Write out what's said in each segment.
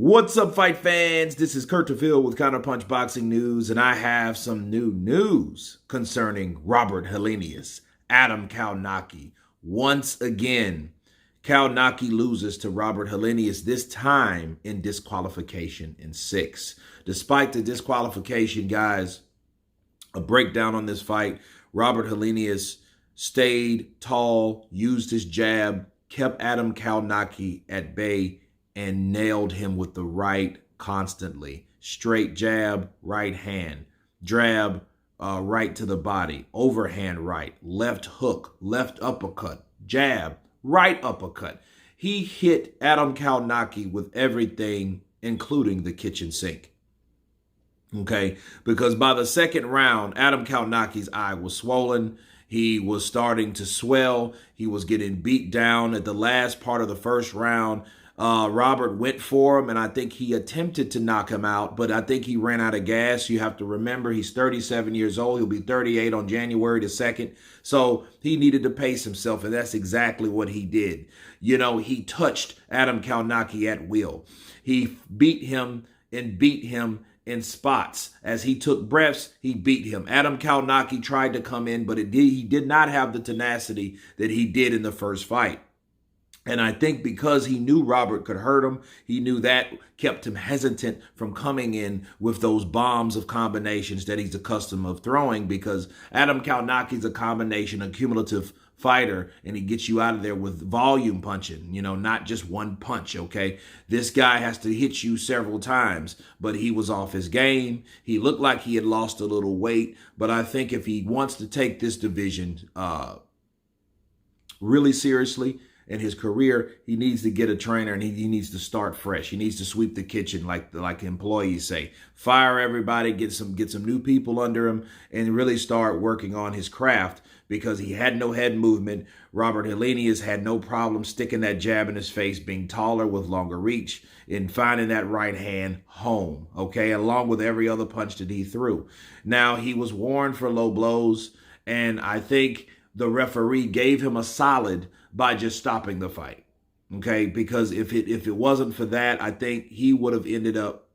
What's up, fight fans? This is Kurt DeVille with Counterpunch Boxing News, and I have some new news concerning Robert Helenius, Adam Kownacki. Once again, Kownacki loses to Robert Helenius, this time in disqualification in 6. Despite the disqualification, guys, a breakdown on this fight, Robert Helenius stayed tall, used his jab, kept Adam Kownacki at bay, and nailed him with the right constantly. Straight jab, right hand. Jab, right to the body. Overhand right. Left hook, left uppercut. Jab, right uppercut. He hit Adam Kownacki with everything, including the kitchen sink. Okay? Because by the second round, Adam Kownacki's eye was swollen. He was starting to swell. He was getting beat down at the last part of the first round. Robert went for him, and I think he attempted to knock him out, but I think he ran out of gas. You have to remember, he's 37 years old. He'll be 38 on January the 2nd. So he needed to pace himself, and that's exactly what he did. You know, he touched Adam Kownacki at will. He beat him and beat him in spots. As he took breaths, he beat him. Adam Kownacki tried to come in, but he did not have the tenacity that he did in the first fight. And I think because he knew Robert could hurt him, he knew that kept him hesitant from coming in with those bombs of combinations that he's accustomed of throwing, because Adam Kownacki's a combination, a cumulative fighter, and he gets you out of there with volume punching, you know, not just one punch, okay? This guy has to hit you several times, but he was off his game. He looked like he had lost a little weight, but I think if he wants to take this division really seriously, in his career, he needs to get a trainer, and he needs to start fresh. He needs to sweep the kitchen, like employees say. Fire everybody, get some new people under him, and really start working on his craft, because he had no head movement. Robert Helenius had no problem sticking that jab in his face, being taller with longer reach, and finding that right hand home, okay, along with every other punch that he threw. Now, he was warned for low blows, and I think the referee gave him a solid by just stopping the fight, okay? Because if it wasn't for that, I think he would have ended up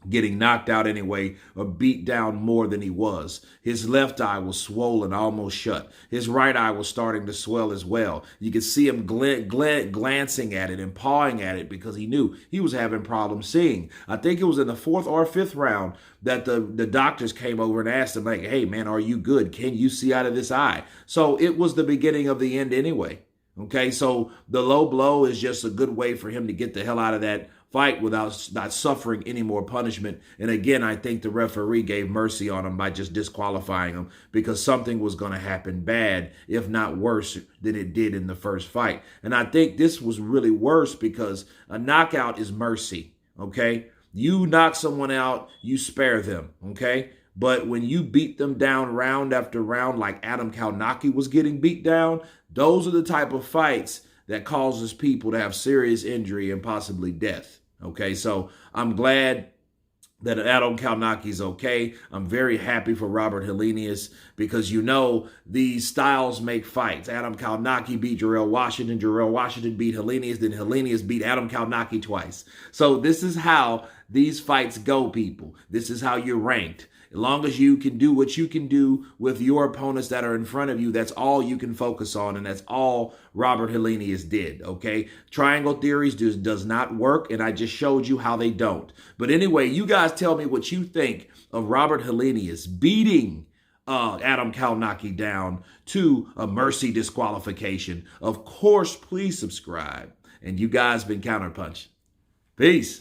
getting knocked out anyway, or beat down more than he was. His left eye was swollen, almost shut. His right eye was starting to swell as well. You could see him glancing at it and pawing at it, because he knew he was having problems seeing. I think it was in the 4th or 5th round that the doctors came over and asked him, like, hey, man, are you good? Can you see out of this eye? So it was the beginning of the end anyway. Okay, so the low blow is just a good way for him to get the hell out of that fight without not suffering any more punishment. And again, I think the referee gave mercy on him by just disqualifying him, because something was going to happen bad, if not worse than it did in the first fight. And I think this was really worse, because a knockout is mercy, okay? You knock someone out, you spare them, okay? But when you beat them down round after round, like Adam Kownacki was getting beat down, those are the type of fights that causes people to have serious injury and possibly death. Okay, so I'm glad that Adam Kownacki's okay. I'm very happy for Robert Helenius, because, you know, these styles make fights. Adam Kownacki beat Jarrell Washington. Jarrell Washington beat Helenius. Then Helenius beat Adam Kownacki twice. So this is how these fights go, people. This is how you're ranked. As long as you can do what you can do with your opponents that are in front of you, that's all you can focus on, and that's all Robert Helenius did, okay? Triangle theories does not work, and I just showed you how they don't. But anyway, you guys tell me what you think of Robert Helenius beating Adam Kownacki down to a mercy disqualification. Of course, please subscribe. And you guys been Counterpunch. Peace.